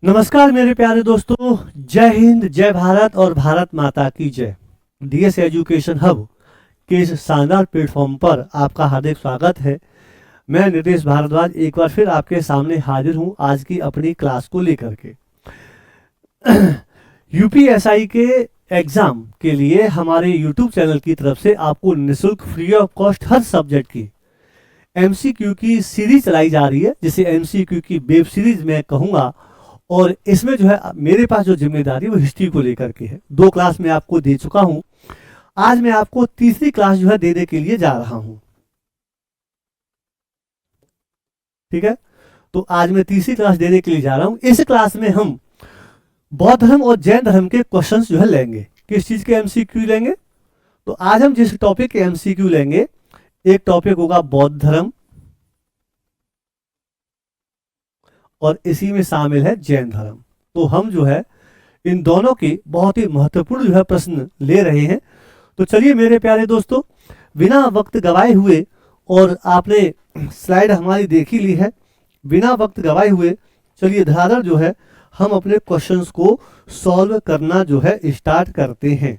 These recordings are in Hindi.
नमस्कार मेरे प्यारे दोस्तों, जय हिंद, जय भारत और भारत माता की जय। डीएस एजुकेशन हब के इस शानदार प्लेटफॉर्म पर आपका हार्दिक स्वागत है। मैं नितेश भारद्वाज एक बार फिर आपके सामने हाजिर हूं आज की अपनी क्लास को लेकर के। यूपीएसआई के एग्जाम के लिए हमारे यूट्यूब चैनल की तरफ से आपको निःशुल्क free of cost her subject की एमसीक्यू की सीरीज चलाई जा रही है, जिसे एमसीक्यू की वेब सीरीज मैं कहूँगा। और इसमें जो है मेरे पास जो जिम्मेदारी वो हिस्ट्री को लेकर के है। 2 क्लास मैं आपको दे चुका हूं। आज मैं आपको तीसरी क्लास जो है देने के लिए जा रहा हूं। ठीक है, तो आज मैं तीसरी क्लास देने के लिए जा रहा हूं। इस क्लास में हम बौद्ध धर्म और जैन धर्म के क्वेश्चंस जो है लेंगे। किस चीज के एमसीक्यू लेंगे? तो आज हम जिस टॉपिक के एमसीक्यू लेंगे, एक टॉपिक होगा बौद्ध धर्म और इसी में शामिल है जैन धर्म। तो हम जो है इन दोनों के बहुत ही महत्वपूर्ण जो है प्रश्न ले रहे हैं। तो चलिए मेरे प्यारे दोस्तों, बिना वक्त गवाए हुए, और आपने स्लाइड हमारी देख ही ली है, बिना वक्त गवाए हुए चलिए धड़ाधड़ जो है हम अपने क्वेश्चंस को सॉल्व करना जो है स्टार्ट करते हैं।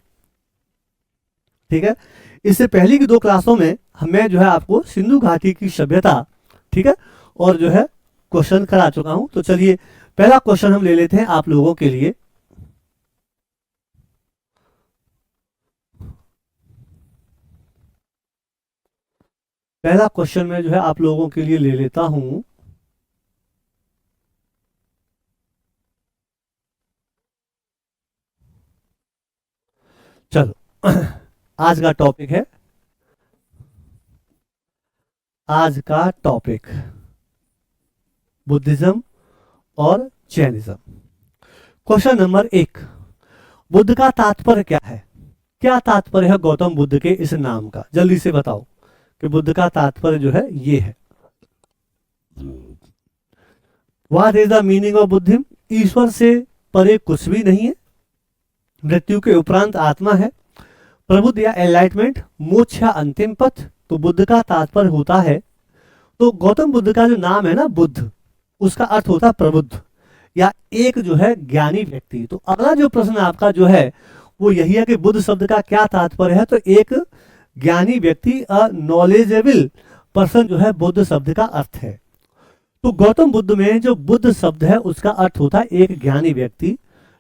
ठीक है, इससे पहले की 2 क्लासों में मैं जो है आपको सिंधु घाटी की सभ्यता, ठीक है, और जो है क्वेश्चन करा चुका हूं। तो चलिए पहला क्वेश्चन हम ले लेते हैं आप लोगों के लिए। पहला क्वेश्चन मैं जो है आप लोगों के लिए ले लेता हूं। चलो आज का टॉपिक है, आज का टॉपिक बुद्धिज्म और जैनिज्म। क्वेश्चन नंबर 1, बुद्ध का तात्पर्य क्या है? क्या तात्पर्य है गौतम बुद्ध के इस नाम का? जल्दी से बताओ कि बुद्ध का तात्पर्य जो है ये है। What is the meaning of Buddhism? ईश्वर से परे कुछ भी नहीं है, मृत्यु के उपरांत आत्मा है, प्रबुद्ध या एनलाइटमेंट, मोक्ष या अंतिम पथ। तो बुद्ध का तात्पर्य होता है, तो गौतम बुद्ध का जो नाम है ना बुद्ध, उसका अर्थ होता है प्रबुद्ध या एक जो है ज्ञानी व्यक्ति। तो अगला जो प्रश्न आपका जो है वो यही है कि बुद्ध शब्द का क्या तात्पर्य है? तो एक ज्ञानी व्यक्ति, अ नॉलेजेबल पर्सन जो है बुद्ध शब्द का अर्थ है। तो गौतम बुद्ध में जो बुद्ध शब्द है उसका अर्थ होता है एक ज्ञानी व्यक्ति,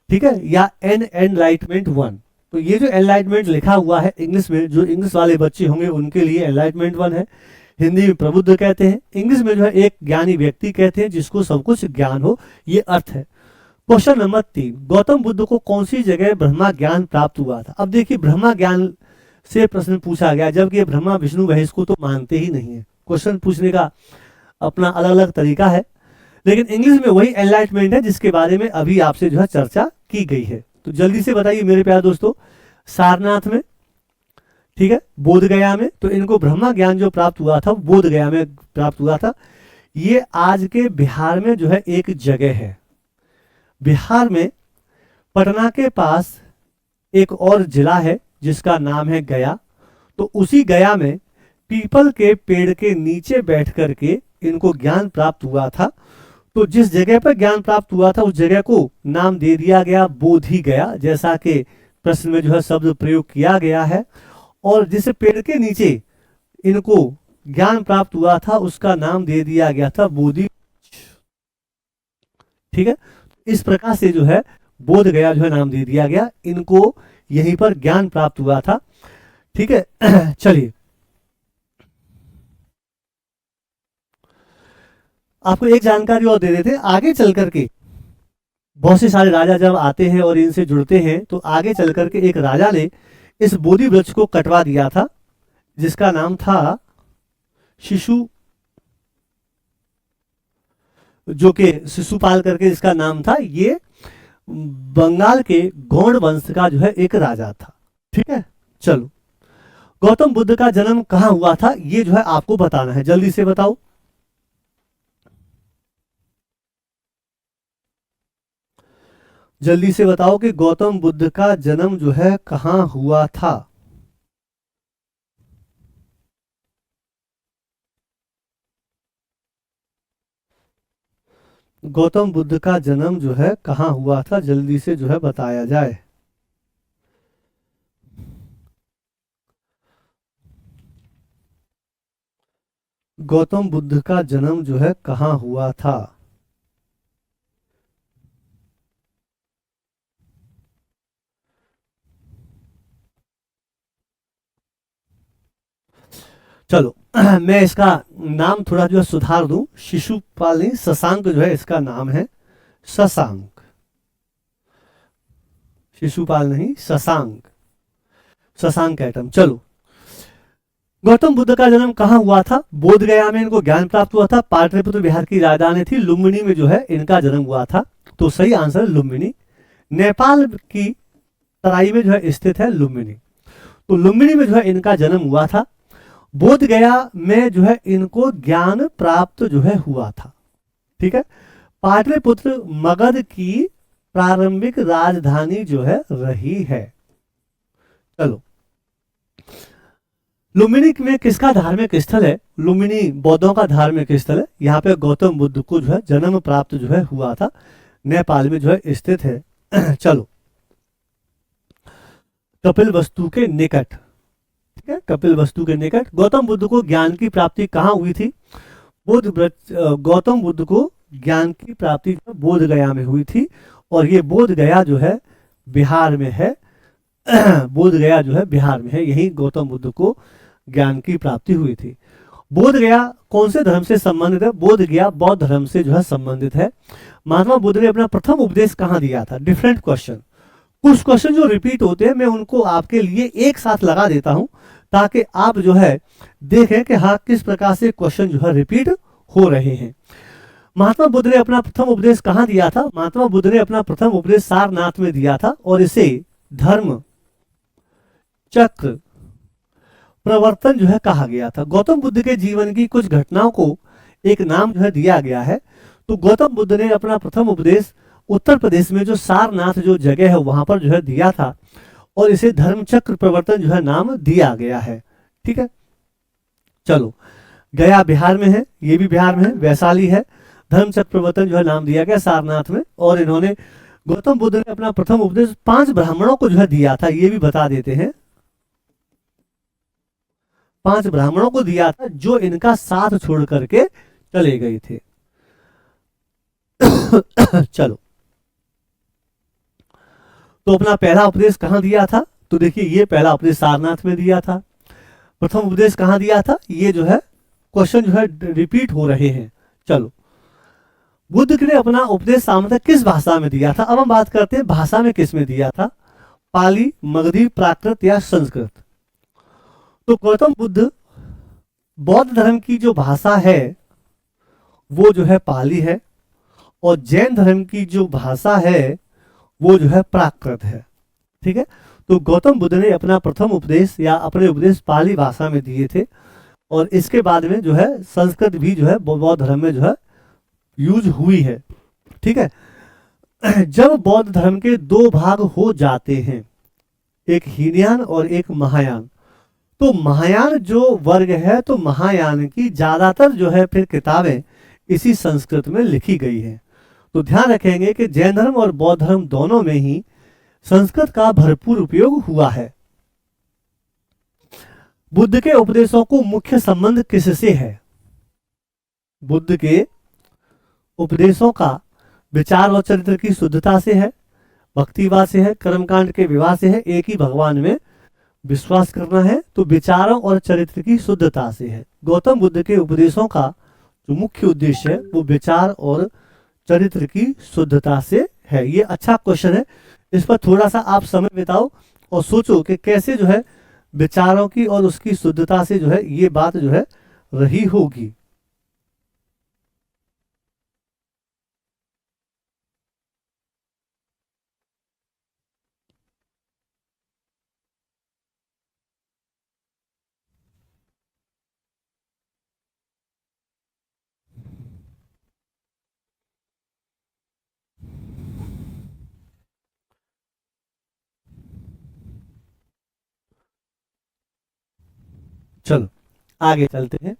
ठीक है, या एन एनलाइटमेंट वन। तो ये जो एनलाइटमेंट लिखा हुआ है इंग्लिश में, जो इंग्लिश वाले बच्चे होंगे उनके लिए एनलाइटमेंट वन है, हिंदी में प्रबुद्ध कहते हैं, इंग्लिश में जो है एक ज्ञानी व्यक्ति कहते हैं जिसको सब कुछ ज्ञान हो, ये अर्थ है। क्वेश्चन नंबर 3, गौतम बुद्ध को कौन सी जगह ब्रह्मा ज्ञान प्राप्त हुआ था? अब देखिए ब्रह्मा ज्ञान से प्रश्न पूछा गया, जबकि ब्रह्मा विष्णु महेश को तो मानते ही नहीं है। क्वेश्चन पूछने का अपना अलग अलग तरीका है, लेकिन इंग्लिश में वही एनलाइटमेंट है जिसके बारे में अभी आपसे जो है चर्चा की गई है। तो जल्दी से बताइए मेरे प्यारे दोस्तों, सारनाथ में, ठीक है, बोध गया में, तो इनको ब्रह्मा ज्ञान जो प्राप्त हुआ था बोध गया में प्राप्त हुआ था। ये आज के बिहार में जो है एक जगह है। बिहार में पटना के पास एक और जिला है जिसका नाम है गया। तो उसी गया में पीपल के पेड़ के नीचे बैठ करके इनको ज्ञान प्राप्त हुआ था। तो जिस जगह पर ज्ञान प्राप्त हुआ था उस जगह को नाम दे दिया गया बोधि गया, जैसा कि प्रश्न में जो है शब्द प्रयोग किया गया है। और जिस पेड़ के नीचे इनको ज्ञान प्राप्त हुआ था उसका नाम दे दिया गया था बोधि। ठीक है, इस प्रकार से जो है बोध गया जो है नाम दे दिया गया, इनको यहीं पर ज्ञान प्राप्त हुआ था। ठीक है चलिए आपको एक जानकारी और दे देते हैं। आगे चल करके बहुत से सारे राजा जब आते हैं और इनसे जुड़ते हैं, तो आगे चल करके एक राजा ने इस बोधि वृक्ष को कटवा दिया था जिसका नाम था शिशु, जो कि शिशुपाल करके इसका नाम था। ये बंगाल के गौड़ वंश का जो है एक राजा था। ठीक है, चलो गौतम बुद्ध का जन्म कहाँ हुआ था ये जो है आपको बताना है, जल्दी से बताओ। जल्दी से बताओ कि गौतम बुद्ध का जन्म जो है कहाँ हुआ था। गौतम बुद्ध का जन्म जो है कहाँ हुआ था, जल्दी से जो है बताया जाए। गौतम बुद्ध का जन्म जो है कहाँ हुआ था। चलो मैं इसका नाम थोड़ा जो है सुधार दूं, शिशुपाल नहीं, शशांक जो है इसका नाम है, शशांक। शिशुपाल नहीं, शशांक, शशांक एटम। चलो, गौतम बुद्ध का जन्म कहाँ हुआ था? बोध गया में इनको ज्ञान प्राप्त हुआ था। पाटलिपुत्र बिहार की राजधानी थी। लुम्बिनी में जो है इनका जन्म हुआ था। तो सही आंसर है लुम्बिनी। नेपाल की तराई में जो है स्थित है लुम्बिनी। तो लुम्बिनी में जो है इनका जन्म हुआ था। बोध गया में जो है इनको ज्ञान प्राप्त जो है हुआ था। ठीक है। पाटलिपुत्र मगध की प्रारंभिक राजधानी जो है रही है। चलो, लुम्बिनी में किसका धार्मिक स्थल है? लुम्बिनी बौद्धों का धार्मिक स्थल है। यहाँ पे गौतम बुद्ध को जो है जन्म प्राप्त जो है हुआ था। नेपाल में जो है स्थित है। चलो, कपिल वस्तु के निकट, ठीक है, कपिल वस्तु के निकट गौतम बुद्ध को ज्ञान की प्राप्ति कहाँ हुई थी? गौतम बुद्ध को ज्ञान की प्राप्ति बोध गया में हुई थी। और ये बोध गया जो है बिहार में है। बोध गया जो है बिहार में है। यही गौतम बुद्ध को ज्ञान की प्राप्ति हुई थी। बोध गया कौन से धर्म से संबंधित है? बोध गया बौद्ध धर्म से जो है संबंधित है। महात्मा बुद्ध ने अपना प्रथम उपदेश कहाँ दिया था? डिफरेंट क्वेश्चन, कुछ क्वेश्चन जो रिपीट होते हैं मैं उनको आपके लिए एक साथ लगा देता हूं ताकि आप जो है देखें कि हाँ किस प्रकार से क्वेश्चन जो है रिपीट हो रहे हैं। महात्मा बुद्ध ने अपना प्रथम उपदेश कहाँ दिया था? महात्मा बुद्ध ने अपना प्रथम उपदेश सारनाथ में दिया था और इसे धर्म चक्र प्रवर्तन जो है कहा गया था। गौतम बुद्ध के जीवन की कुछ घटनाओं को एक नाम जो है दिया गया है। तो गौतम बुद्ध ने अपना प्रथम उपदेश उत्तर प्रदेश में जो सारनाथ जो जगह है वहां पर जो है दिया था और इसे धर्मचक्र प्रवर्तन जो है नाम दिया गया है। ठीक है। चलो, गया बिहार में है, ये भी बिहार में है, वैशाली है। धर्मचक्र प्रवर्तन जो है नाम दिया गया सारनाथ में। और इन्होंने गौतम बुद्ध ने अपना प्रथम उपदेश 5 ब्राह्मणों को जो है दिया था, ये भी बता देते हैं। 5 ब्राह्मणों को दिया था जो इनका साथ छोड़ करके चले गए थे। चलो, तो अपना पहला उपदेश कहां दिया था? तो देखिए, ये पहला उपदेश सारनाथ में दिया था। प्रथम उपदेश कहां दिया था? ये जो है क्वेश्चन जो है रिपीट हो रहे हैं। चलो, बुद्ध ने अपना उपदेश सामान्यतः किस भाषा में दिया था? अब हम बात करते हैं भाषा में किस में दिया था। पाली, मगधी, प्राकृत या संस्कृत? तो गौतम बुद्ध बौद्ध धर्म की जो भाषा है वो जो है पाली है और जैन धर्म की जो भाषा है वो जो है प्राकृत है। ठीक है। तो गौतम बुद्ध ने अपना प्रथम उपदेश या अपने उपदेश पाली भाषा में दिए थे और इसके बाद में जो है संस्कृत भी जो है बौद्ध धर्म में जो है यूज हुई है। ठीक है। जब बौद्ध धर्म के 2 भाग हो जाते हैं, एक हीनयान और एक महायान, तो महायान जो वर्ग है तो महायान की ज्यादातर जो है फिर किताबें इसी संस्कृत में लिखी गई है। तो ध्यान रखेंगे कि जैन धर्म और बौद्ध धर्म दोनों में ही संस्कृत का भरपूर उपयोग हुआ है। बुद्ध के उपदेशों को मुख्य संबंध किससे है? बुद्ध के उपदेशों का विचार और चरित्र की शुद्धता से है, भक्तिवाद से है, कर्मकांड के विवाह से है, एक ही भगवान में विश्वास करना है, तो विचारों और चरित्र की शुद्धता से है। गौतम बुद्ध के उपदेशों का जो मुख्य उद्देश्य है वो विचार और चरित्र की शुद्धता से है। ये अच्छा क्वेश्चन है, इस पर थोड़ा सा आप समय बिताओ और सोचो कि कैसे जो है विचारों की और उसकी शुद्धता से जो है ये बात जो है रही होगी। चलो आगे चलते हैं।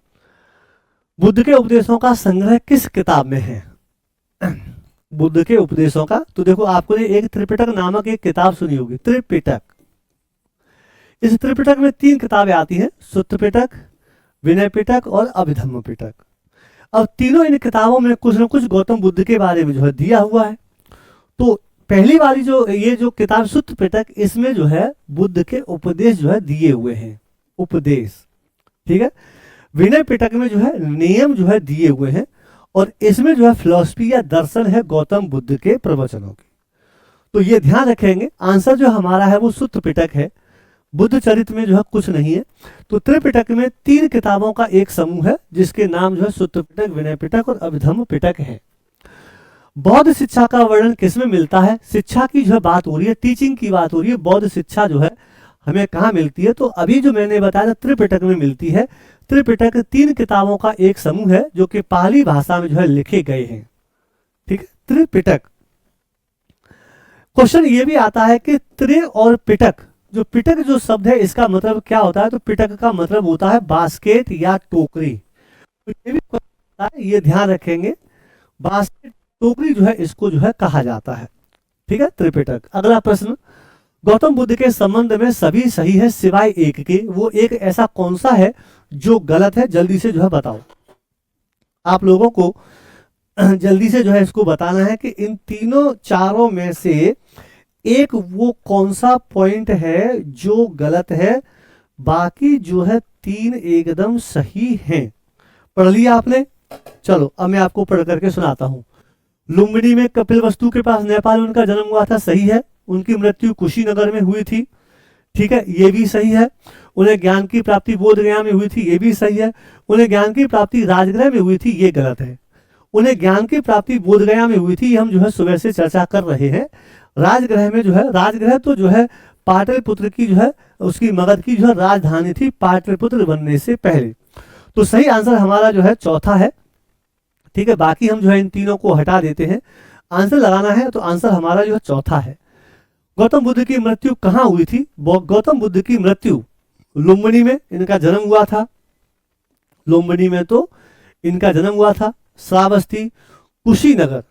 बुद्ध के उपदेशों का संग्रह किस किताब में है? बुद्ध के उपदेशों का। तो देखो आपको ने एक त्रिपिटक नामक एक किताब सुनी होगी, त्रिपिटक। इस त्रिपिटक में 3 किताबें आती हैं, सुत्त पिटक, विनय पिटक और अभिधम्म पिटक। अब तीनों इन किताबों में कुछ न कुछ गौतम बुद्ध के बारे में जो है दिया हुआ है। तो पहली वाली जो ये जो किताब सुत्त पिटक, इसमें जो है बुद्ध के उपदेश जो है दिए हुए हैं, उपदेश, ठीक है। विनय पिटक में जो है नियम जो है दिए हुए हैं, और इसमें जो है फिलॉसफी या दर्शन है गौतम बुद्ध के प्रवचनों की। तो ये ध्यान रखेंगे, आंसर जो हमारा है वो सुत्त पिटक है, बुद्ध चरित्र में जो है कुछ नहीं है। तो त्रिपिटक में 3 किताबों का एक समूह है जिसके नाम जो है सुत्त पिटक, विनय पिटक और अभिधम्म पिटक है। बौद्ध शिक्षा का वर्णन किसमें मिलता है? शिक्षा की जो है बात हो रही है, टीचिंग की बात हो रही है। बौद्ध शिक्षा जो है हमें कहाँ मिलती है? तो अभी जो मैंने बताया त्रिपिटक में मिलती है। त्रिपिटक 3 किताबों का एक समूह है जो कि पाली भाषा में जो है लिखे गए हैं, ठीक है, त्रिपिटक। क्वेश्चन ये भी आता है कि त्रि और पिटक, जो पिटक जो शब्द है इसका मतलब क्या होता है? तो पिटक का मतलब होता है बास्केट या टोकरी। तो ये भी होता है, ये ध्यान रखेंगे, बास्केट टोकरी जो है इसको जो है कहा जाता है, ठीक है, त्रिपिटक। अगला प्रश्न, गौतम बुद्ध के संबंध में सभी सही है सिवाय एक के, वो एक ऐसा कौन सा है जो गलत है? जल्दी से जो है बताओ। आप लोगों को जल्दी से जो है इसको बताना है कि इन तीनों चारों में से एक वो कौन सा पॉइंट है जो गलत है, बाकी जो है 3 एकदम सही हैं। पढ़ लिया आपने? चलो अब मैं आपको पढ़ करके सुनाता हूं। लुम्बिनी में कपिलवस्तु के पास नेपाल में उनका जन्म हुआ था, सही है। उनकी मृत्यु कुशीनगर में हुई थी, ठीक है, ये भी सही है। उन्हें ज्ञान की प्राप्ति बोधगया में हुई थी, ये भी सही है। उन्हें ज्ञान की प्राप्ति राजगृह में हुई थी, ये गलत है। उन्हें ज्ञान की प्राप्ति बोधगया में हुई थी, हम जो है सुबह से चर्चा कर रहे हैं। राजगृह में जो है, राजगृह तो जो है पाटलिपुत्र की जो है उसकी मगध की जो है राजधानी थी पाटलिपुत्र बनने से पहले। तो सही आंसर हमारा जो है चौथा है, ठीक है। बाकी हम जो है इन तीनों को हटा देते हैं, आंसर लगाना है तो आंसर हमारा जो है चौथा है। गौतम बुद्ध की मृत्यु कहाँ हुई थी? गौतम बुद्ध की मृत्यु लुम्बिनी में इनका जन्म हुआ था, लुम्बिनी में तो इनका जन्म हुआ था। श्रावस्ती, कुशीनगर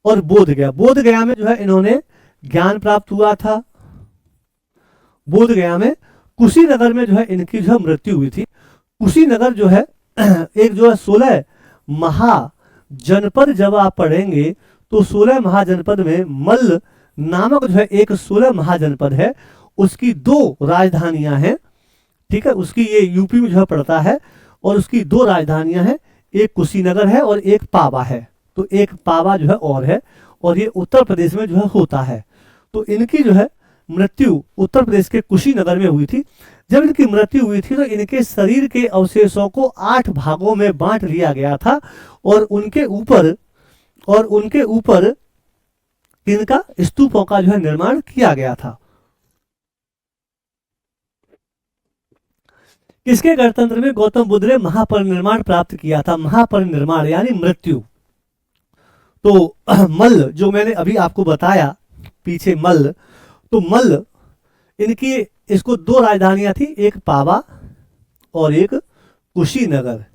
और बोधगया, बोधगया में जो है इन्होंने ज्ञान प्राप्त हुआ था। बोधगया में, कुशीनगर में जो है इनकी जो है मृत्यु हुई थी। कुशीनगर जो है एक जो है 16 महाजनपद, जब आप पढ़ेंगे तो 16 महाजनपद में मल्ल नामक जो है एक 16 महाजनपद है, उसकी 2 राजधानियां हैं, ठीक है। उसकी ये यूपी में जो है पड़ता है और उसकी 2 राजधानियां हैं, एक कुशीनगर है और एक पावा है। तो एक पावा जो है और है, और ये उत्तर प्रदेश में जो है होता है। तो इनकी जो है मृत्यु उत्तर प्रदेश के कुशीनगर में हुई थी। जब इनकी मृत्यु हुई थी तो इनके शरीर के अवशेषों को 8 भागों में बांट लिया गया था, और उनके ऊपर इनका स्तूपों का जो है निर्माण किया गया था। किसके गणतंत्र में गौतम बुद्ध ने महापरिनिर्वाण प्राप्त किया था? महापरिनिर्वाण यानी मृत्यु। तो मल्ल जो मैंने अभी आपको बताया पीछे, मल्ल, तो मल्ल इनकी इसको 2 राजधानियां थी, एक पावा और एक कुशीनगर।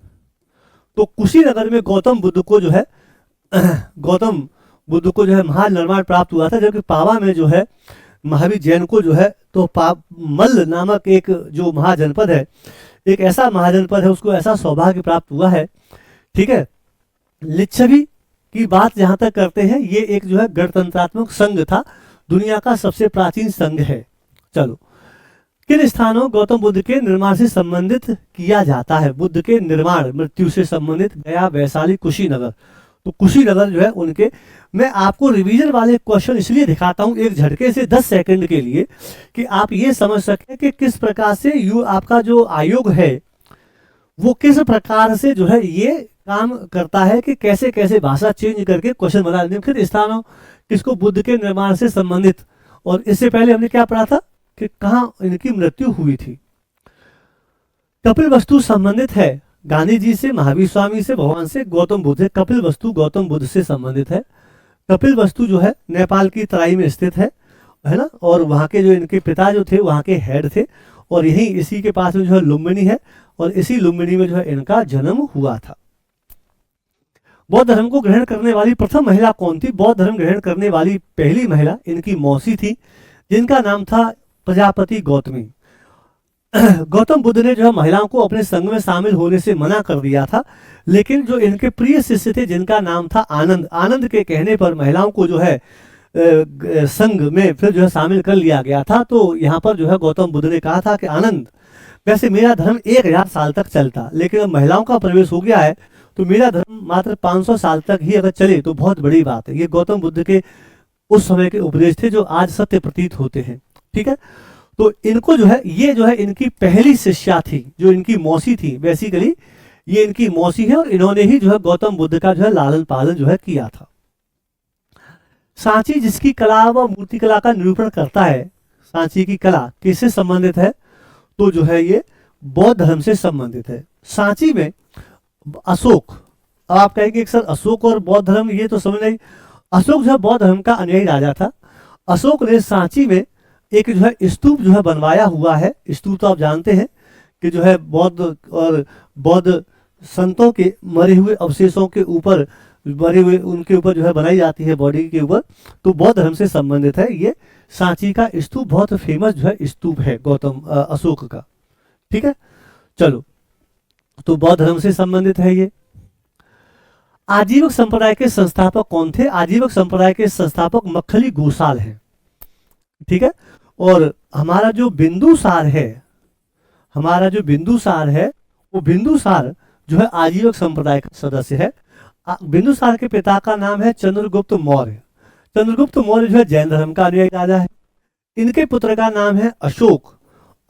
तो कुशीनगर में गौतम बुद्ध को जो है महानिर्वाण प्राप्त हुआ था, जबकि पावा में जो है महावीर जैन को जो है तो मल्ल नामक एक जो महाजनपद है, एक ऐसा महाजनपद है, उसको ऐसा सौभाग्य प्राप्त हुआ है, ठीक है। लिच्छवी की बात जहां तक करते हैं, ये एक जो है गणतंत्रात्मक संघ था, दुनिया का सबसे प्राचीन संघ है। चलो, किन स्थानों गौतम बुद्ध के निर्माण से संबंधित किया जाता है? बुद्ध के निर्माण मृत्यु से संबंधित गया, वैशाली, कुशीनगर। तो कुशीनगर जो है उनके, मैं आपको रिवीजन वाले क्वेश्चन इसलिए दिखाता हूं एक झटके से 10 सेकंड के लिए, कि आप ये समझ सकें कि किस प्रकार से आपका जो आयोग है वो किस प्रकार से जो है ये काम करता है, कि कैसे कैसे भाषा चेंज करके क्वेश्चन बना निम्नलिखित स्थानों किसको बुद्ध के निर्माण से संबंधित। और इससे पहले हमने क्या पढ़ा था कि कहाँ इनकी मृत्यु हुई थी। कपिलवस्तु संबंधित है गांधी जी से, महावीर स्वामी से, भगवान से, गौतम बुद्ध से। कपिलवस्तु गौतम बुद्ध से संबंधित है। कपिलवस्तु जो है नेपाल की तराई में स्थित है ना, और वहाँ के जो इनके पिता जो थे वहाँ के हेड थे, और यही इसी के पास में जो है लुम्बिनी है, और इसी लुम्बिनी में जो है इनका जन्म हुआ था। बौद्ध धर्म को ग्रहण करने वाली प्रथम महिला कौन थी? बौद्ध धर्म ग्रहण करने वाली पहली महिला इनकी मौसी थी, जिनका नाम था प्रजापति गौतमी। गौतम बुद्ध ने जो है महिलाओं को अपने संघ में शामिल होने से मना कर दिया था, लेकिन जो इनके प्रिय शिष्य थे जिनका नाम था आनंद, आनंद के कहने पर महिलाओं को जो है संघ में फिर जो है शामिल कर लिया गया था। तो यहाँ पर जो है गौतम बुद्ध ने कहा था कि आनंद, वैसे मेरा धर्म 1000 साल तक चलता, लेकिन अब महिलाओं का प्रवेश हो गया है तो मेरा धर्म मात्र 500 साल तक ही अगर चले तो बहुत बड़ी बात है। ये गौतम बुद्ध के उस समय के उपदेश थे जो आज सत्य प्रतीत होते हैं। ठीक है, तो इनको जो है, ये जो है इनकी पहली शिष्या थी, जो इनकी मौसी थी। बेसिकली ये इनकी मौसी है और इन्होंने ही जो है गौतम बुद्ध का जो है लालन पालन जो है किया था। सांची जिसकी कला व मूर्ति कला का निरूपण करता है, सांची की कला किससे संबंधित है? तो जो है ये बौद्ध धर्म से संबंधित है। सांची में अशोक, अब आप कहेंगे कि सर अशोक और बौद्ध धर्म ये तो समझ नहीं। अशोक जो है बौद्ध धर्म का अनुयायी राजा था। अशोक ने सांची में एक जो है स्तूप जो है बनवाया हुआ है। स्तूप तो आप जानते हैं कि जो है बौद्ध और बौद्ध संतों के मरे हुए अवशेषों के ऊपर, मरे हुए उनके ऊपर जो है बनाई जाती है बॉडी के ऊपर, तो बौद्ध धर्म से संबंधित है। ये सांची का स्तूप बहुत फेमस जो है स्तूप है गौतम अशोक का। ठीक है, चलो, तो बौद्ध धर्म से संबंधित है ये। आजीवक संप्रदाय के संस्थापक कौन थे? आजीवक संप्रदाय के संस्थापक मक्खली गोसाल हैं। ठीक है, और हमारा जो बिंदुसार है, हमारा जो बिंदुसार है वो बिंदुसार जो है आजीवक संप्रदाय का सदस्य है। बिंदुसार के पिता का नाम है चंद्रगुप्त मौर्य। चंद्रगुप्त मौर्य जो है जैन धर्म का अनुयायी राजा है। इनके पुत्र का नाम है अशोक।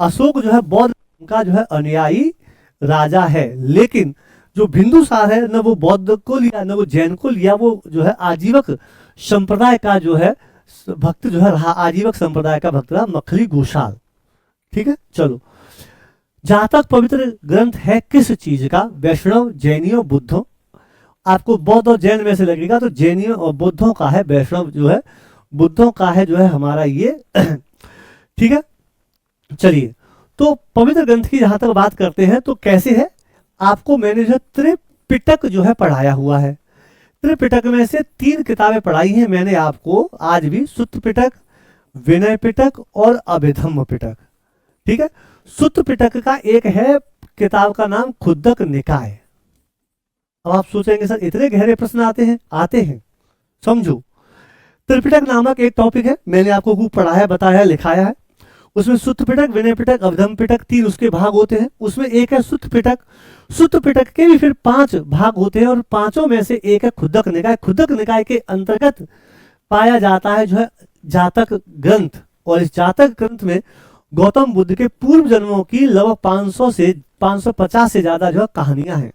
अशोक जो है बौद्ध धर्म का जो है अनुयायी राजा है, लेकिन जो बिंदुसार है न वो बौद्ध को लिया न वो जैन को लिया, वो जो है आजीवक संप्रदाय का जो है भक्त जो है रहा, आजीवक संप्रदाय का भक्त रहा, मक्खली गोसाल। ठीक है, चलो, जातक पवित्र ग्रंथ है किस चीज का? वैष्णव, जैनियों, बुद्धों। आपको बौद्ध और जैन में से लगेगा तो जैनियों और बुद्धों का है, वैष्णव जो है बुद्धों का है जो है हमारा ये। ठीक है, चलिए, तो पवित्र ग्रंथ की जहां तक बात करते हैं तो कैसे है, आपको मैंने जो त्रिपिटक जो है पढ़ाया हुआ है। त्रिपिटक में से 3 किताबें पढ़ाई हैं मैंने आपको आज भी, सुत्त पिटक, विनय पिटक और अभिधम्म पिटक। ठीक है, सुत्त पिटक का एक है किताब का नाम खुद्दक निकाय। अब आप सोचेंगे सर इतने गहरे प्रश्न आते हैं, समझो। त्रिपिटक नामक एक टॉपिक है, मैंने आपको खूब पढ़ाया, बताया, लिखाया है। उसमें सुत्त पिटक, विनय पिटक, अभिधम्म पिटक 3 उसके भाग होते हैं। उसमें एक है सुत्त पिटक। सुत्त पिटक के भी फिर 5 भाग होते हैं और 5 में से एक है खुद्दक निकाय। खुद्दक निकाय के अंतर्गत पाया जाता है जो है जातक ग्रंथ, और इस जातक ग्रंथ में गौतम बुद्ध के पूर्व जन्मों की लगभग 500 से 550 से ज्यादा जो है कहानियां हैं।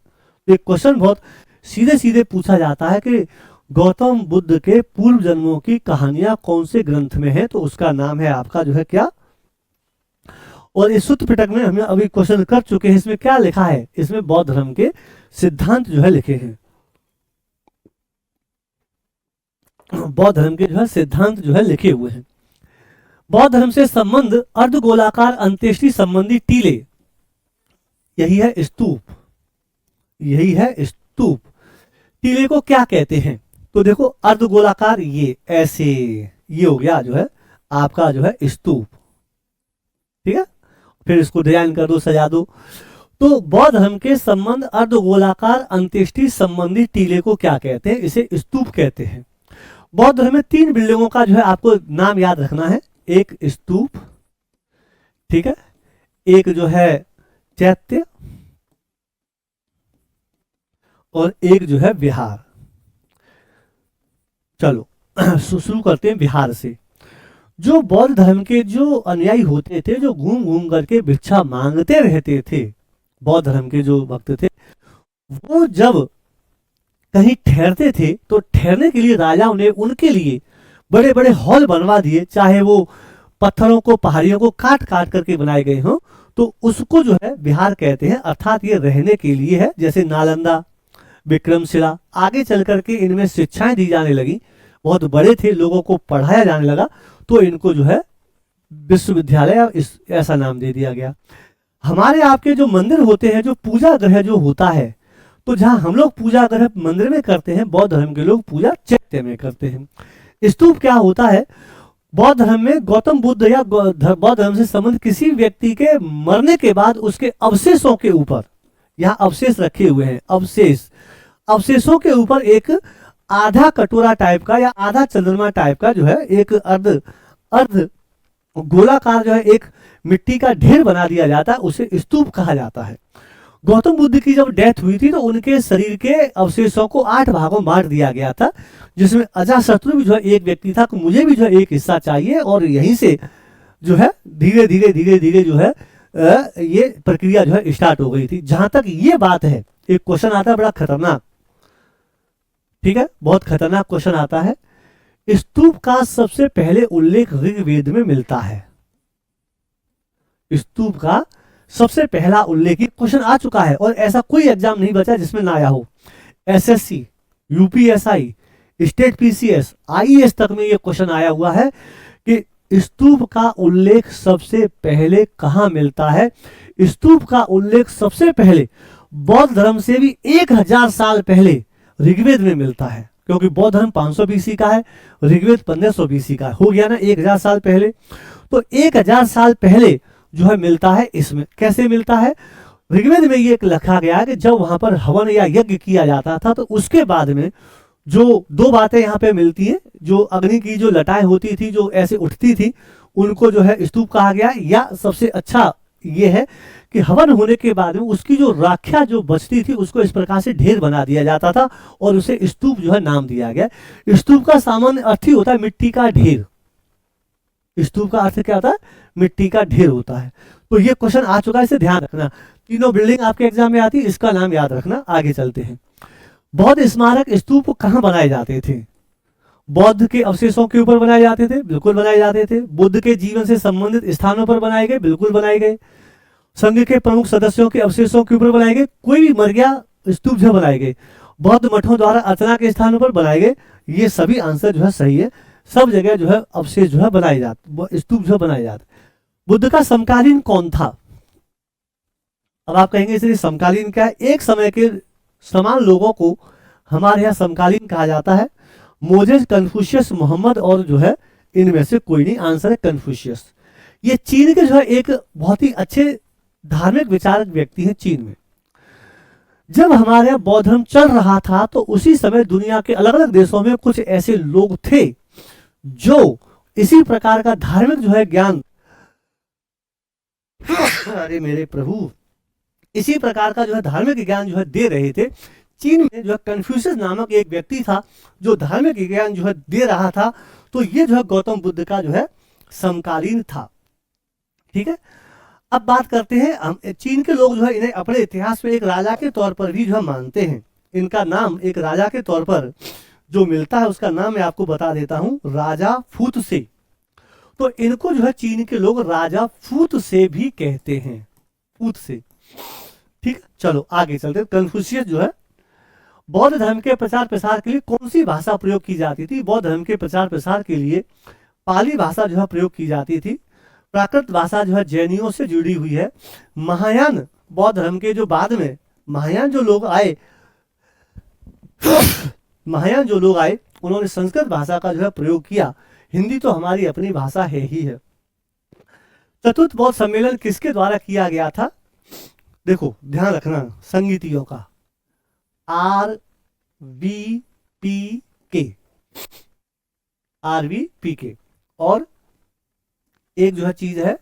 एक क्वेश्चन बहुत सीधे सीधे पूछा जाता है कि गौतम बुद्ध के पूर्व जन्मों की कहानियां कौन से ग्रंथ में है, तो उसका नाम है आपका जो है क्या? और इस सुत्त पिटक में हम अभी क्वेश्चन कर चुके हैं। इसमें क्या लिखा है? इसमें बौद्ध धर्म के सिद्धांत जो है लिखे हैं। बौद्ध धर्म के जो है सिद्धांत जो है लिखे हुए हैं। बौद्ध धर्म से संबंध अर्धगोलाकार अंत्येष्टि संबंधी टीले, यही है स्तूप, यही है स्तूप। टीले को क्या कहते हैं? तो देखो अर्धगोलाकार, ये ऐसे, ये हो गया जो है आपका जो है स्तूप। ठीक है, फिर इसको डिजाइन कर दो, सजा दो। तो बौद्ध धर्म के संबंध अर्धगोलाकार अंत्येष्टि संबंधी टीले को क्या कहते हैं? इसे स्तूप कहते हैं। बौद्ध धर्म में 3 बिल्डिंगों का जो है आपको नाम याद रखना है। एक स्तूप, ठीक है, एक जो है चैत्य, और एक जो है विहार। चलो शुरू करते हैं विहार से। जो बौद्ध धर्म के जो अनुयायी होते थे, जो घूम घूम करके भिक्षा मांगते रहते थे, बौद्ध धर्म के जो भक्त थे, वो जब कहीं ठहरते थे तो ठहरने के लिए राजाओं ने उनके लिए बड़े बड़े हॉल बनवा दिए, चाहे वो पत्थरों को, पहाड़ियों को काट काट करके बनाए गए हों, तो उसको जो है विहार कहते हैं। अर्थात ये रहने के लिए है। जैसे नालंदा, विक्रमशिला, आगे चल करके इनमें शिक्षाएं दी जाने लगी, बहुत बड़े थे, लोगों को पढ़ाया जाने लगा, तो इनको जो है विश्वविद्यालय ऐसा नाम दे दिया गया। हमारे आपके जो मंदिर होते हैं, जो पूजा ग्रह जो होता है, तो जहां हम लोग पूजा अगर मंदिर में करते हैं, बौद्ध धर्म के लोग पूजा चैत्य में करते हैं। स्तूप क्या होता है? बौद्ध धर्म में गौतम बुद्ध या बौद्ध धर्म से संबंधित किसी व्यक्ति के मरने के बाद उसके अवशेषों के ऊपर, यहाँ अवशेष रखे हुए हैं, अवशेषों के ऊपर एक आधा कटोरा टाइप का या आधा चंद्रमा टाइप का जो है एक अर्ध गोलाकार जो है एक मिट्टी का ढेर बना दिया जाता है, उसे स्तूप कहा जाता है। गौतम बुद्ध की जब डेथ हुई थी तो उनके शरीर के अवशेषों को 8 भागों में बांट दिया गया था, जिसमें अजातशत्रु भी जो है एक व्यक्ति था कि मुझे भी जो है एक हिस्सा चाहिए, और यहीं से जो है धीरे धीरे जो है ये प्रक्रिया जो है स्टार्ट हो गई थी। जहां तक ये बात है, एक क्वेश्चन आता है बड़ा खतरनाक, ठीक है, बहुत खतरनाक क्वेश्चन आता है। स्तूप का सबसे पहले उल्लेख ऋग्वेद में मिलता है। स्तूप का सबसे पहला उल्लेख, क्वेश्चन आ चुका है और ऐसा कोई एग्जाम नहीं बचा जिसमें ना आया हो। SSC, UPSI, state PCS, IAS तक में ये क्वेश्चन आया हुआ है कि स्तूप का उल्लेख सबसे पहले कहां मिलता है। स्तूप का उल्लेख सबसे पहले बौद्ध धर्म से भी 1000 साल पहले ऋग्वेद में मिलता है, क्योंकि बौद्ध धर्म 500 बीसी का है, ऋग्वेद 1500 बीसी का हो गया ना, 1000 साल पहले। तो 1000 साल पहले जो है मिलता है। इसमें कैसे मिलता है? ऋग्वेद में ये लिखा गया है कि जब वहां पर हवन या यज्ञ किया जाता था तो उसके बाद में जो 2 बातें यहाँ पे मिलती हैं, जो अग्नि की जो लटाएं होती थी जो ऐसे उठती थी, उनको जो है स्तूप कहा गया। या सबसे अच्छा ये है कि हवन होने के बाद में उसकी जो राख्या जो बचती थी उसको इस प्रकार से ढेर बना दिया जाता था और उसे स्तूप जो है नाम दिया गया। स्तूप का सामान्य अर्थ ही होता है मिट्टी का ढेर। स्तूप का अर्थ क्या होता है? मिट्टी का ढेर होता है। तो ये क्वेश्चन आ चुका है, इसे ध्यान रखना। तीनों बिल्डिंग आपके एग्जाम में आती है, इसका नाम याद रखना। आगे चलते हैं। बौद्ध स्मारक स्तूप कहां बनाए जाते थे? बौद्ध के अवशेषों के ऊपर बनाए जाते थे, बिल्कुल बनाए जाते थे। बुद्ध के जीवन से संबंधित स्थानों पर बनाए गए, बिल्कुल बनाए गए। संघ के प्रमुख सदस्यों के अवशेषों के ऊपर बनाए गए, कोई भी मर गया स्तूप जो बनाए गए। बौद्ध मठों द्वारा अर्चना के स्थानों पर बनाए गए। ये सभी आंसर जो है सही है। सब जगह जो है अवशेष जो है बनाए जाते, स्तूप जो बनाए जाते। बुद्ध का समकालीन कौन था? अब आप कहेंगे इसलिए समकालीन क्या है? एक समय के समान लोगों को हमारे यहाँ समकालीन कहा जाता है। मोजेस, कन्फ्यूशियस, मोहम्मद और जो है इनमें से कोई नहीं। आंसर है कन्फ्यूशियस। ये चीन के जो है एक बहुत ही अच्छे धार्मिक विचारक व्यक्ति हैं चीन में। जब हमारे यहाँ बौद्ध धर्म चल रहा था तो उसी समय दुनिया के अलग अलग देशों में कुछ ऐसे लोग थे जो इसी प्रकार का धार्मिक जो है ज्ञान अरे मेरे प्रभु, इसी प्रकार का जो है धार्मिक ज्ञान जो है दे रहे थे। चीन में जो है कन्फ्यूशियस नामक एक व्यक्ति था जो धार्मिक ज्ञान जो है दे रहा था। तो ये जो है गौतम बुद्ध का जो है समकालीन था। ठीक है, अब बात करते हैं हम। चीन के लोग जो है इन्हें अपने इतिहास में एक राजा के तौर पर भी जो है मानते हैं। इनका नाम एक राजा के तौर पर जो मिलता है उसका नाम मैं आपको बता देता हूं, राजा फूत से। तो इनको जो है चीन के लोग राजा फूत से भी कहते हैं, फूत से। ठीक, चलो आगे चलते हैं। कन्फ्यूशियस जो है बौद्ध धर्म के प्रचार प्रसार के लिए कौन सी भाषा प्रयोग की जाती थी? बौद्ध धर्म के प्रचार प्रसार के लिए पाली भाषा जो है प्रयोग की जाती थी। प्राकृत भाषा जो है जैनियों से जुड़ी हुई है। महायान बौद्ध धर्म के जो बाद में महायान जो लोग आए महायान जो लोग आए उन्होंने संस्कृत भाषा का जो है प्रयोग किया। हिंदी तो हमारी अपनी भाषा है ही है। चतुर्थ बौद्ध सम्मेलन किसके द्वारा किया गया था? देखो ध्यान रखना संगीतियों का, RVPK और एक जो है चीज है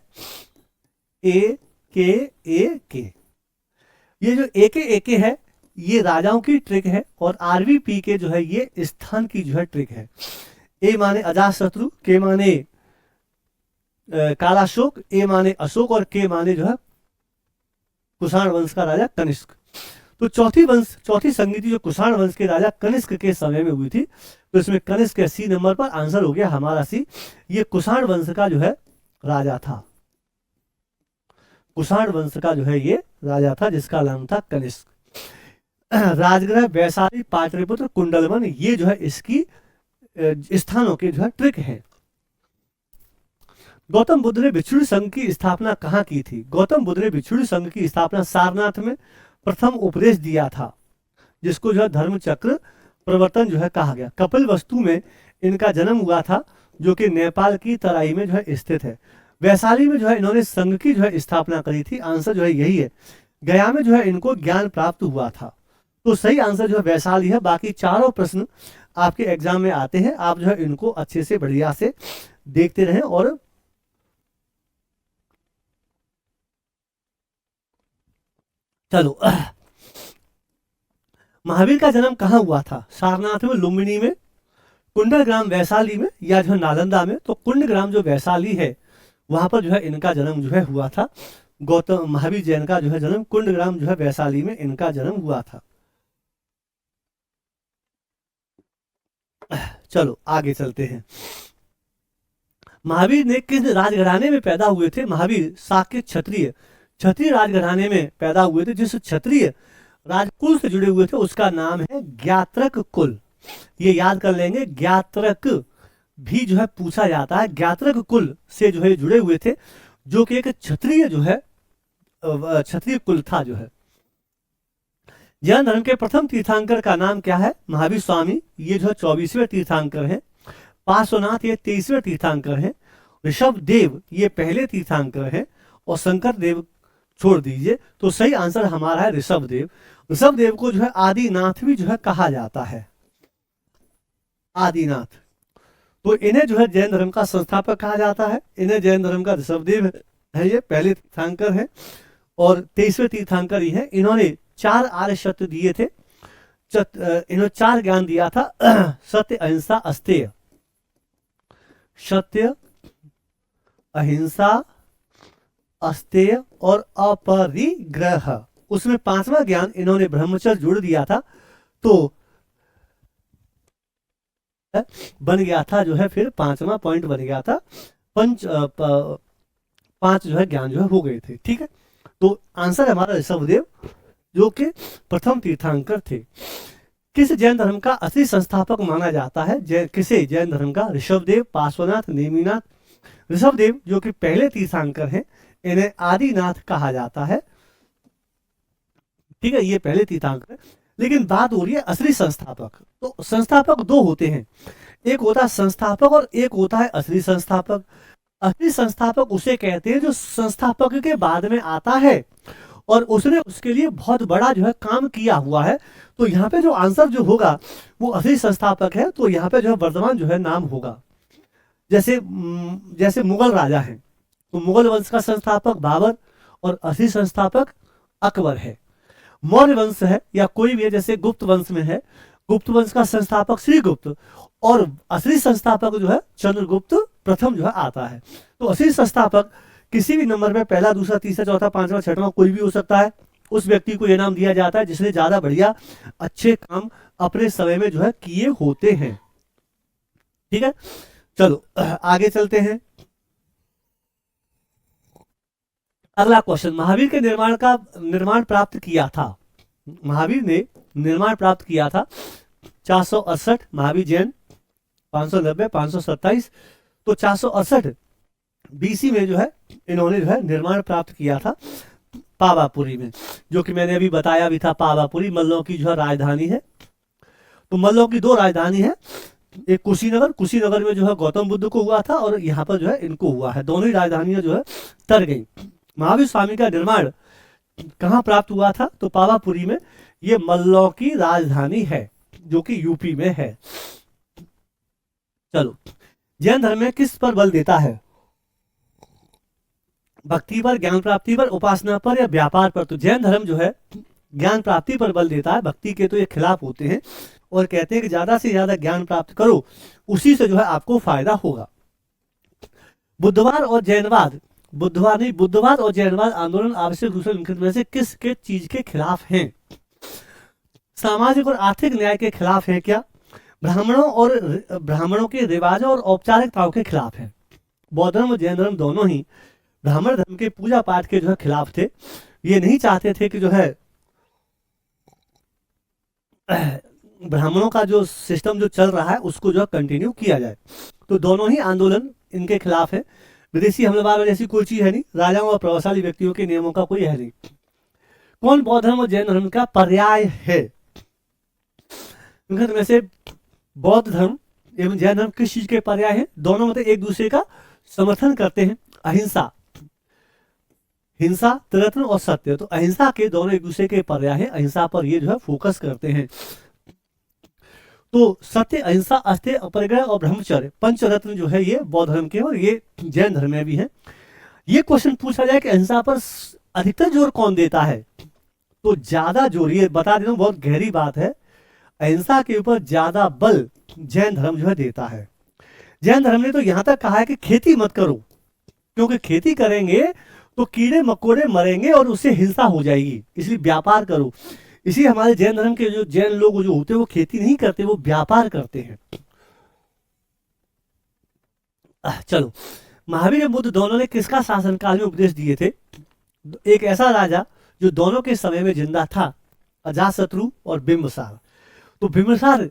AKAK। ये जो AKAK है ये राजाओं की ट्रिक है और RVPK जो है ये स्थान की जो है ट्रिक है। A माने अजातशत्रु, K माने कालाशोक, A माने अशोक और K माने जो है कुषाण वंश का राजा कनिष्क। तो चौथी संगीति जो कुषाण वंश के राजा कनिष्क के समय में हुई थी, तो इसमें कनिष्क के C नंबर पर आंसर हो गया हमारा C। ये कुषाण वंश का जो है राजा था। कुषाण वंश का जो है ये राजा था जिसका नाम था कनिष्क। राजगृह, वैशाली, पाटलिपुत्र, कुंडलवन, ये जो है इसकी स्थानों के जो है ट्रिक है। गौतम बुद्ध ने भिक्षुणी संघ की स्थापना कहाँ की थी? गौतम बुद्ध ने भिक्षुणी संघ की स्थापना सारनाथ में प्रथम उपदेश दिया था। जिसको जो है धर्म चक्र प्रवर्तन जो है कहा गया। कपिलवस्तु में इनका जन्म हुआ था, जो कि नेपाल की तराई में जो है स्थित है। वैशाली में जो है इन्होंने संघ की जो है स्थापना करी थी। आंसर जो है यही है। गया में जो है इनको ज्ञान प्राप्त हुआ था। तो सही आंसर जो है वैशाली है। बाकी चारों प्रश्न आपके एग्जाम में आते हैं, आप जो है इनको अच्छे से बढ़िया से देखते रहें। और चलो, महावीर का जन्म कहाँ हुआ था? सारनाथ में, लुम्बिनी में, कुंडग्राम वैशाली में, या जो है नालंदा में? तो कुंडग्राम जो वैशाली है वहां पर जो है इनका जन्म जो है हुआ था। गौतम महावीर जैन का जो है जन्म कुंडग्राम जो है वैशाली में इनका जन्म हुआ था। चलो आगे चलते हैं। महावीर ने किस राजघराने में पैदा हुए थे? महावीर शाक्य क्षत्रिय राजघराने में पैदा हुए थे। जिस क्षत्रिय राजकुल से जुड़े हुए थे उसका नाम है ज्ञात्रक कुल। ये याद कर लेंगे, ज्ञात्रक भी जो है पूछा जाता है। ज्ञात्रक कुल से जो है जुड़े हुए थे, जो कि एक क्षत्रिय जो है क्षत्रिय कुल था जो है। जैन धर्म के प्रथम तीर्थंकर का नाम क्या है? महावीर स्वामी, ये जो है 24वें तीर्थंकर हैं। पार्श्वनाथ ये 23वें तीर्थंकर हैं। ऋषभ देव ये पहले तीर्थंकर हैं। और शंकर देव छोड़ दीजिए। तो सही आंसर हमारा है ऋषभ देव। ऋषभ देव को जो है आदिनाथ भी जो है कहा जाता है, आदिनाथ। तो इन्हें जो है जैन धर्म का संस्थापक कहा जाता है। इन्हें जैन धर्म का ऋषभ देव है, ये पहले तीर्थंकर है और 23वें तीर्थंकर ही है। इन्होंने 4 आर्य सत्य दिए थे। इन्होंने 4 ज्ञान दिया था। सत्य, अहिंसा, अस्तेय। सत्य, अहिंसा, अस्तेय और अपरिग्रह। उसमें 5वां ज्ञान इन्होंने ब्रह्मचर्य जोड़ दिया था। तो बन गया था जो है, फिर 5वां पॉइंट बन गया था। 5 जो है ज्ञान जो है हो गए थे। ठीक है, तो आंसर हमारा ऋषभदेव, जो कि प्रथम तीर्थंकर थे। किस जैन धर्म का असली संस्थापक माना जाता है? किसे जैन धर्म का? ऋषभदेव, पार्श्वनाथ, नेमिनाथ। ऋषभदेव जो कि पहले तीर्थंकर हैं, इन्हें आदिनाथ कहा जाता है। ठीक है, ये पहले तीर्थंकर है। लेकिन बात हो रही है असली संस्थापक। तो संस्थापक 2 होते हैं, एक होता है संस्थापक और एक होता है असली संस्थापक। असली संस्थापक उसे कहते हैं जो संस्थापक के बाद में आता है और उसने उसके लिए बहुत बड़ा जो है काम किया हुआ है। तो यहाँ पे जो आंसर जो होगा वो असली संस्थापक है। तो यहाँ पे जो है वर्तमान जो है नाम होगा। जैसे मुगल राजा हैं, तो मुगल वंश का संस्थापक बाबर और असली संस्थापक अकबर है। मौर्य वंश है या कोई भी है, जैसे गुप्त वंश में है, गुप्त वंश का संस्थापक श्रीगुप्त और असली संस्थापक जो है चंद्रगुप्त प्रथम जो है आता है। तो असली संस्थापक किसी भी नंबर में पहला, दूसरा, तीसरा, चौथा, 5वां, 6वां कोई भी हो सकता है। उस व्यक्ति को यह नाम दिया जाता है जिसने ज्यादा बढ़िया अच्छे काम अपने समय में जो है किए होते हैं। ठीक है, चलो आगे चलते हैं। अगला क्वेश्चन, महावीर के निर्माण प्राप्त किया था। महावीर ने निर्माण प्राप्त किया था 468, महावीर जैन 590, 527। तो 468 BC में जो है इन्होंने जो है निर्माण प्राप्त किया था पावापुरी में, जो कि मैंने अभी बताया भी था। पावापुरी मल्लों की जो है राजधानी है। तो मल्लों की 2 राजधानी है, एक कुशीनगर में जो है गौतम बुद्ध को हुआ था और यहाँ पर जो है इनको हुआ है। दोनों ही राजधानियां जो है तर गई। महावीर स्वामी का निर्माण कहाँ प्राप्त हुआ था? तो पावापुरी में। ये मल्लों की राजधानी है जो कि यूपी में है। चलो, जैन धर्म में किस पर बल देता है? भक्ति पर, ज्ञान प्राप्ति पर, उपासना पर या व्यापार पर? तो जैन धर्म जो है ज्ञान प्राप्ति पर बल देता है। भक्ति के तो ये खिलाफ होते हैं और कहते हैं कि ज्यादा से ज्यादा ज्ञान प्राप्त करो, उसी से जो है आपको फायदा होगा। बुद्धवाद और जैनवाद, बुद्धवाद और जैनवाद आंदोलन आवश्यक रूप से निम्नलिखित में से किसके चीज के खिलाफ हैं? सामाजिक और आर्थिक न्याय के खिलाफ है क्या? ब्राह्मणों के रिवाजों और औपचारिकताओं के खिलाफ है। बौद्ध धर्म और जैन धर्म दोनों ही ब्राह्मण धर्म के पूजा पाठ के जो है खिलाफ थे। ये नहीं चाहते थे कि जो है ब्राह्मणों का जो सिस्टम जो चल रहा है उसको जो है कंटिन्यू किया जाए। तो दोनों ही आंदोलन इनके खिलाफ है। विदेशी हमलावर जैसी कोई चीज है नहीं, राजाओं और प्रभावशाली व्यक्तियों के नियमों का कोई है नहीं। कौन बौद्ध धर्म और जैन धर्म का पर्याय है? निम्नलिखित में से बौद्ध धर्म एवं जैन धर्म किस चीज के पर्याय हैं? दोनों मतलब एक दूसरे का समर्थन करते हैं। अहिंसा, हिंसा, त्रिरत्न और सत्य, तो अहिंसा के दोनों एक दूसरे के पर्याय हैं। अहिंसा पर ये जो है फोकस करते हैं। तो सत्य, अहिंसा, अस्तेय, अपरिग्रह और ब्रह्मचर्य पंचरत्न जो है ये बौद्ध धर्म के और ये जैन धर्म में भी है। ये क्वेश्चन पूछा जाए कि अहिंसा पर अधिकतर जोर कौन देता है, तो ज्यादा जोर, ये बता देता हूं बहुत गहरी बात है, अहिंसा के ऊपर ज्यादा बल जैन धर्म जो है देता है। जैन धर्म ने तो यहां तक कहा है कि खेती मत करो, क्योंकि खेती करेंगे तो कीड़े मकोड़े मरेंगे और उससे हिंसा हो जाएगी, इसलिए व्यापार करो। इसी हमारे जैन धर्म के जो जैन लोग जो होते हैं वो खेती नहीं करते, वो व्यापार करते हैं। चलो, महावीर और बुद्ध दोनों ने किसका शासनकाल में उपदेश दिए थे? एक ऐसा राजा जो दोनों के समय में जिंदा था, अजातशत्रु और बिंबिसार। तो बिंबिसार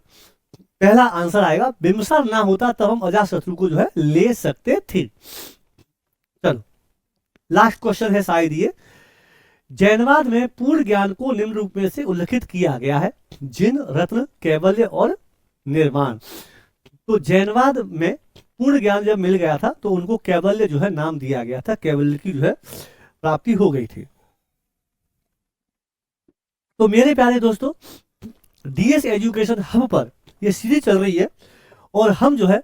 पहला आंसर आएगा, बिंबिसार ना होता तब हम अजातशत्रु को जो है ले सकते थे। चलो, लास्ट क्वेश्चन है शायद ये, जैनवाद में पूर्ण ज्ञान को निम्न रूप में से उल्लेखित किया गया है, जिन, रत्न, कैवल्य और निर्वाण। तो जैनवाद में पूर्ण ज्ञान जब मिल गया था तो उनको कैवल्य जो है नाम दिया गया था, कैवल्य की जो है प्राप्ति हो गई थी। तो मेरे प्यारे दोस्तों, डीएस एजुकेशन हब पर ये सीरीज चल रही है और हम जो है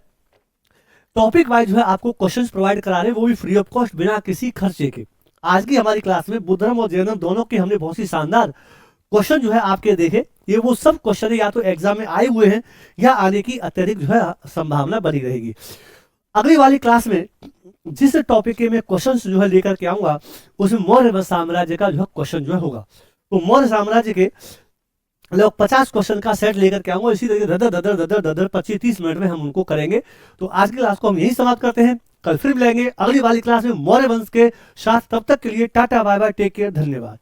टॉपिक वाइज जो है आपको क्वेश्चंस प्रोवाइड करा रहे हैं, वो भी फ्री ऑफ कॉस्ट, बिना किसी खर्चे के। आज की हमारी क्लास में बुद्ध धर्म और जैन धर्म दोनों के हमने बहुत सी शानदार क्वेश्चन जो है आपके देखे। ये वो सब क्वेश्चन या तो एग्जाम में आए हुए हैं या आने की अत्यधिक जो है संभावना बनी रहेगी। अगली वाली क्लास में जिस टॉपिक के मैं क्वेश्चन जो है लेकर के आऊंगा उसमें मौर्य साम्राज्य का जो है क्वेश्चन जो है होगा। तो मौर्य साम्राज्य के लोग 50 क्वेश्चन का सेट लेकर के आऊंगा, इसी तरीके ददर 25-30 मिनट में हम उनको करेंगे। तो आज की क्लास को हम यही समाप्त करते हैं, कल फिर मिलेंगे अगली वाली क्लास में मौर्य वंश के साथ। तब तक के लिए tata bye bye, take care, धन्यवाद।